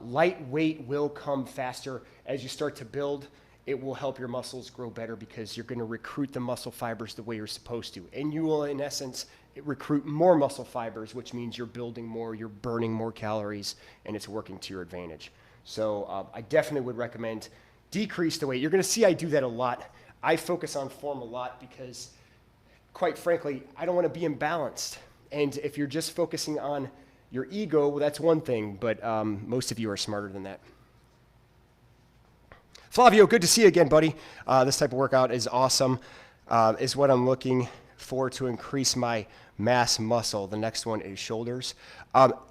Speaker 1: Light weight will come faster as you start to build. It will help your muscles grow better because you're going to recruit the muscle fibers the way you're supposed to. And you will, in essence, recruit more muscle fibers, which means you're building more, you're burning more calories, and it's working to your advantage. So I definitely would recommend decrease the weight. You're going to see I do that a lot. I focus on form a lot because, quite frankly, I don't want to be imbalanced. And if you're just focusing on your ego, well, that's one thing, but most of you are smarter than that. Flavio, good to see you again, buddy. This type of workout is awesome. Is what I'm looking for to increase my mass muscle. The next one is shoulders.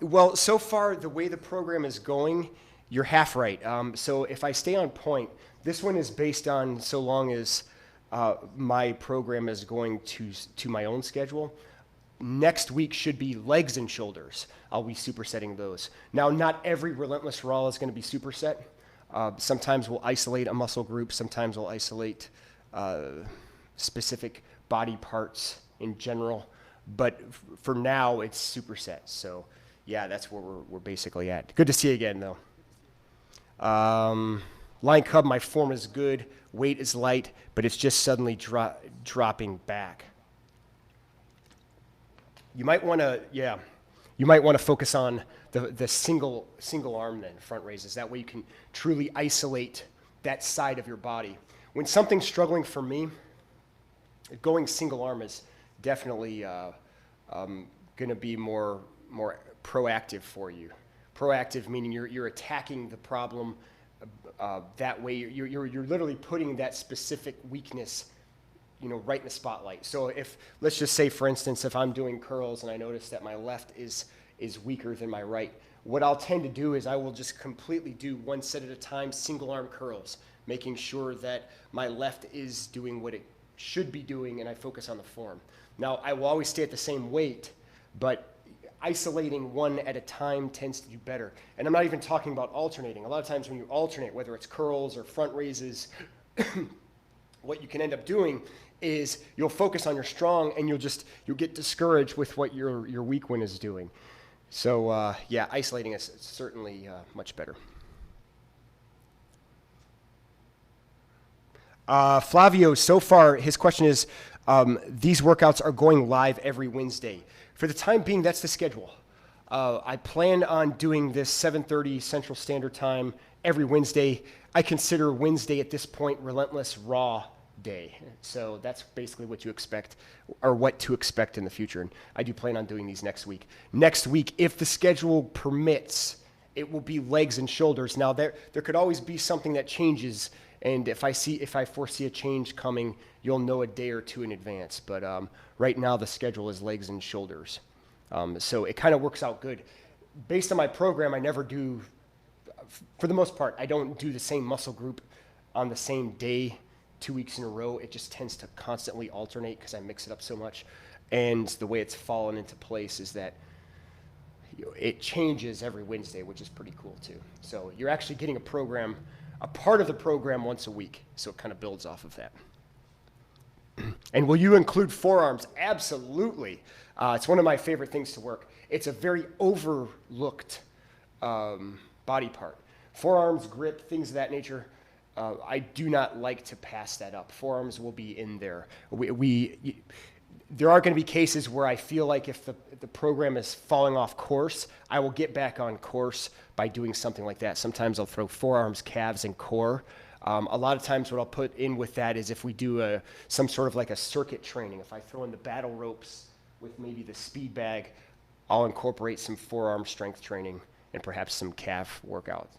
Speaker 1: Well, so far, the way the program is going, you're half right. So if I stay on point, this one is based on so long as my program is going to my own schedule. Next week should be legs and shoulders. I'll be supersetting those. Now, not every Relentless RAW is going to be superset. Sometimes we'll isolate a muscle group. Sometimes we'll isolate specific body parts in general. But for now, it's superset. So, yeah, that's where we're basically at. Good to see you again, though. Line Cub, my form is good. Weight is light, but it's just suddenly dropping back. You might want to focus on the single arm then, front raises. That way you can truly isolate that side of your body. When something's struggling for me, going single arm is definitely going to be more proactive for you. Proactive meaning you're attacking the problem that way. You're literally putting that specific weakness right in the spotlight. So if, let's just say, for instance, if I'm doing curls and I notice that my left is weaker than my right, what I'll tend to do is I will just completely do one set at a time, single arm curls, making sure that my left is doing what it should be doing and I focus on the form. Now, I will always stay at the same weight, but isolating one at a time tends to do better. And I'm not even talking about alternating. A lot of times when you alternate, whether it's curls or front raises, what you can end up doing is you'll focus on your strong and you'll get discouraged with what your weak one is doing. So yeah, isolating is certainly much better. Flavio, so far, his question is, these workouts are going live every Wednesday. For the time being, that's the schedule. I plan on doing this 7:30 Central Standard Time every Wednesday. I consider Wednesday at this point Relentless RAW day. So that's basically what you expect, or what to expect in the future. And I do plan on doing these next week. Next week, if the schedule permits, it will be legs and shoulders. Now, there could always be something that changes, and if I foresee a change coming, you'll know a day or two in advance. But right now, the schedule is legs and shoulders. So it kind of works out good. Based on my program, I never do, for the most part, I don't do the same muscle group on the same day 2 weeks in a row. It just tends to constantly alternate because I mix it up so much. And the way it's fallen into place is that it changes every Wednesday, which is pretty cool too. So you're actually getting a part of the program once a week. So it kind of builds off of that. And will you include forearms? Absolutely. It's one of my favorite things to work. It's a very overlooked body part. Forearms, grip, things of that nature. I do not like to pass that up. Forearms will be in there. there are going to be cases where I feel like if the program is falling off course, I will get back on course by doing something like that. Sometimes I'll throw forearms, calves, and core. A lot of times what I'll put in with that is if we do some sort of like a circuit training, if I throw in the battle ropes with maybe the speed bag, I'll incorporate some forearm strength training and perhaps some calf workout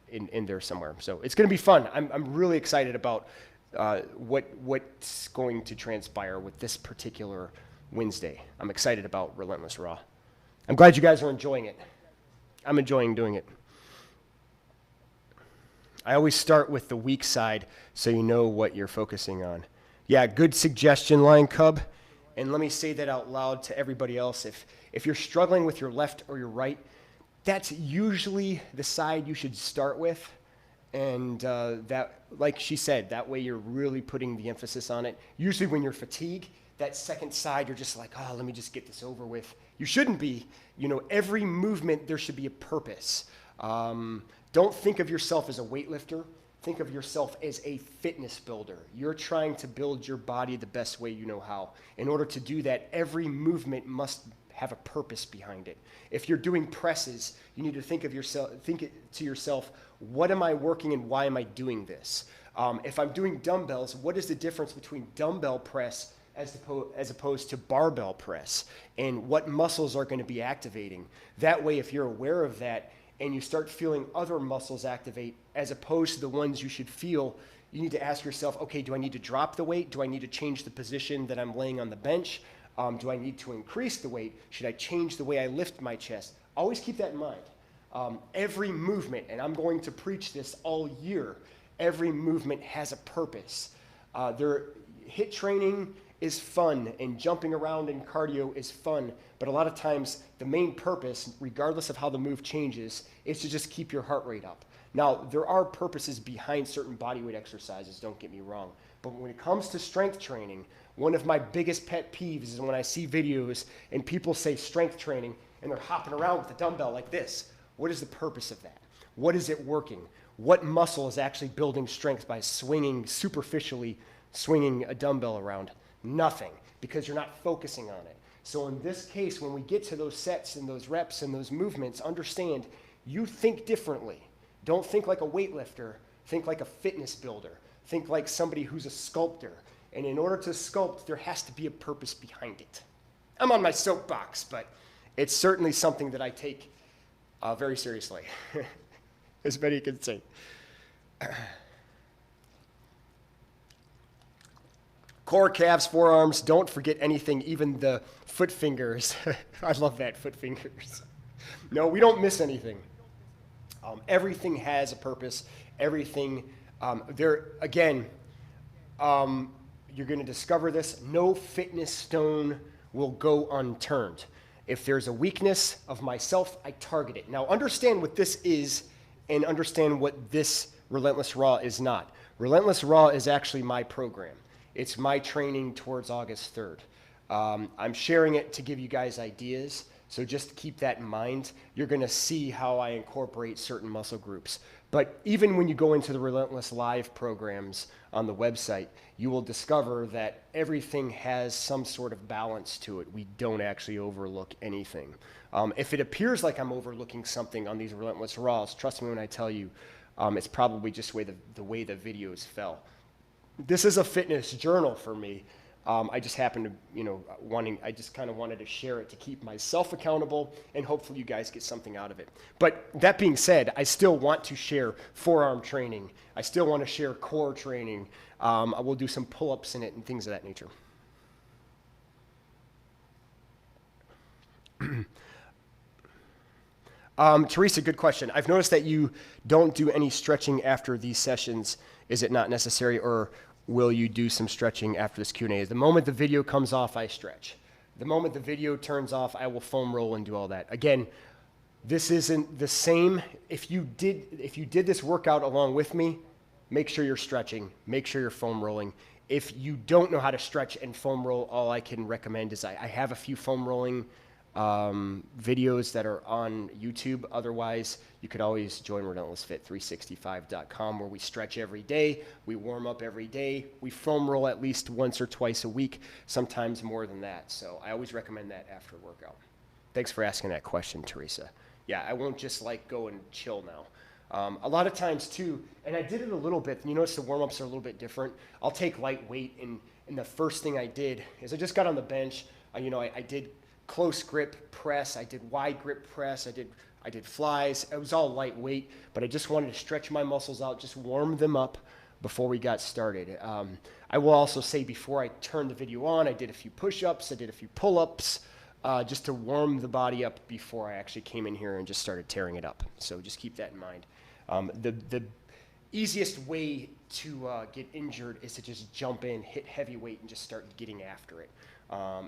Speaker 1: in there somewhere. So it's going to be fun. I'm really excited about what's going to transpire with this particular Wednesday. I'm excited about Relentless RAW. I'm glad you guys are enjoying it. I'm enjoying doing it. I always start with the weak side so you know what you're focusing on. Yeah, good suggestion, Lion Cub. And let me say that out loud to everybody else. If you're struggling with your left or your right, that's usually the side you should start with. And that, like she said, that way you're really putting the emphasis on it. Usually when you're fatigued, that second side, you're just like, oh, let me just get this over with. You shouldn't be. You know, every movement, there should be a purpose. Don't think of yourself as a weightlifter. Think of yourself as a fitness builder. You're trying to build your body the best way you know how. In order to do that, every movement must have a purpose behind it. If you're doing presses, you need to think to yourself, what am I working and why am I doing this? If I'm doing dumbbells, what is the difference between dumbbell press as opposed to barbell press? And what muscles are going to be activating? That way, if you're aware of that and you start feeling other muscles activate as opposed to the ones you should feel, you need to ask yourself, okay, do I need to drop the weight? Do I need to change the position that I'm laying on the bench? Do I need to increase the weight? Should I change the way I lift my chest? Always keep that in mind. Every movement, and I'm going to preach this all year, every movement has a purpose. HIIT training is fun, and jumping around in cardio is fun, but a lot of times the main purpose, regardless of how the move changes, is to just keep your heart rate up. Now, there are purposes behind certain bodyweight exercises, don't get me wrong, but when it comes to strength training, one of my biggest pet peeves is when I see videos and people say strength training and they're hopping around with a dumbbell like this. What is the purpose of that? What is it working? What muscle is actually building strength by superficially swinging a dumbbell around? Nothing, because you're not focusing on it. So in this case, when we get to those sets and those reps and those movements, understand you think differently. Don't think like a weightlifter. Think like a fitness builder. Think like somebody who's a sculptor. And in order to sculpt, there has to be a purpose behind it. I'm on my soapbox, but it's certainly something that I take very seriously, as many can say. Core, calves, forearms, don't forget anything, even the foot fingers. I love that, foot fingers. No, we don't miss anything. Everything has a purpose. Everything, again, you're going to discover this. No fitness stone will go unturned. If there's a weakness of myself, I target it. Now, understand what this is and understand what this Relentless RAW is not. Relentless RAW is actually my program. It's my training towards August 3rd. I'm sharing it to give you guys ideas, so just keep that in mind. You're going to see how I incorporate certain muscle groups. But even when you go into the Relentless Live programs on the website, you will discover that everything has some sort of balance to it. We don't actually overlook anything. If it appears like I'm overlooking something on these Relentless RAWs, trust me when I tell you, it's probably just the way the videos fell. This is a fitness journal for me. I just happened to, I just kind of wanted to share it to keep myself accountable, and hopefully you guys get something out of it. But that being said, I still want to share forearm training. I still want to share core training. I will do some pull-ups in it and things of that nature. Teresa, good question. I've noticed that you don't do any stretching after these sessions. Is it not necessary, or will you do some stretching after this Q&A? The moment the video comes off, I stretch. The moment the video turns off, I will foam roll and do all that. Again, this isn't the same. If you did this workout along with me, make sure you're stretching. Make sure you're foam rolling. If you don't know how to stretch and foam roll, all I can recommend is I have a few foam rolling videos that are on YouTube. Otherwise, you could always join relentlessfit365.com, where we stretch every day, we warm up every day, we foam roll at least once or twice a week, sometimes more than that. So I always recommend that after a workout. Thanks for asking that question, Teresa. Yeah, I won't just like go and chill now. A lot of times too, and I did it a little bit, you notice the warm-ups are a little bit different. I'll take light weight, and the first thing I did is I just got on the bench. I did close grip press, I did wide grip press, I did flies. It was all lightweight, but I just wanted to stretch my muscles out, just warm them up before we got started. I will also say, before I turned the video on, I did a few push-ups, I did a few pull-ups, just to warm the body up before I actually came in here and just started tearing it up. So just keep that in mind. The easiest way to get injured is to just jump in, hit heavy weight, and just start getting after it.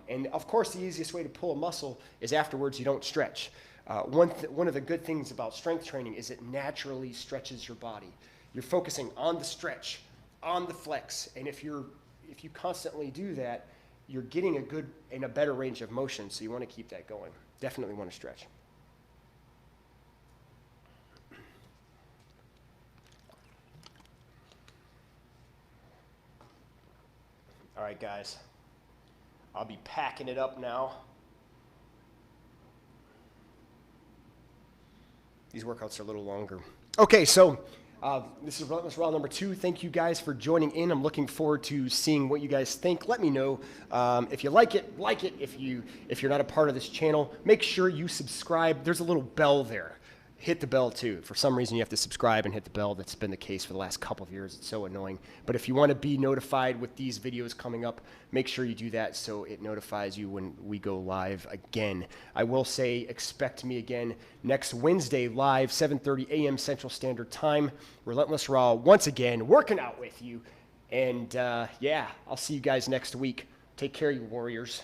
Speaker 1: And of course, the easiest way to pull a muscle is afterwards you don't stretch. One of the good things about strength training is it naturally stretches your body. You're focusing on the stretch, on the flex, and if you constantly do that, you're getting a good and a better range of motion, so you want to keep that going. Definitely want to stretch. All right, guys. I'll be packing it up now. These workouts are a little longer. Okay, so this is Relentless RAW number 2. Thank you guys for joining in. I'm looking forward to seeing what you guys think. Let me know if you like it. If you're not a part of this channel, make sure you subscribe. There's a little bell there. Hit the bell too. For some reason, you have to subscribe and hit the bell. That's been the case for the last couple of years. It's so annoying. But if you want to be notified with these videos coming up, make sure you do that so it notifies you when we go live again. I will say, expect me again next Wednesday live, 7:30 a.m. Central Standard Time. Relentless RAW once again, working out with you. And yeah, I'll see you guys next week. Take care, you warriors.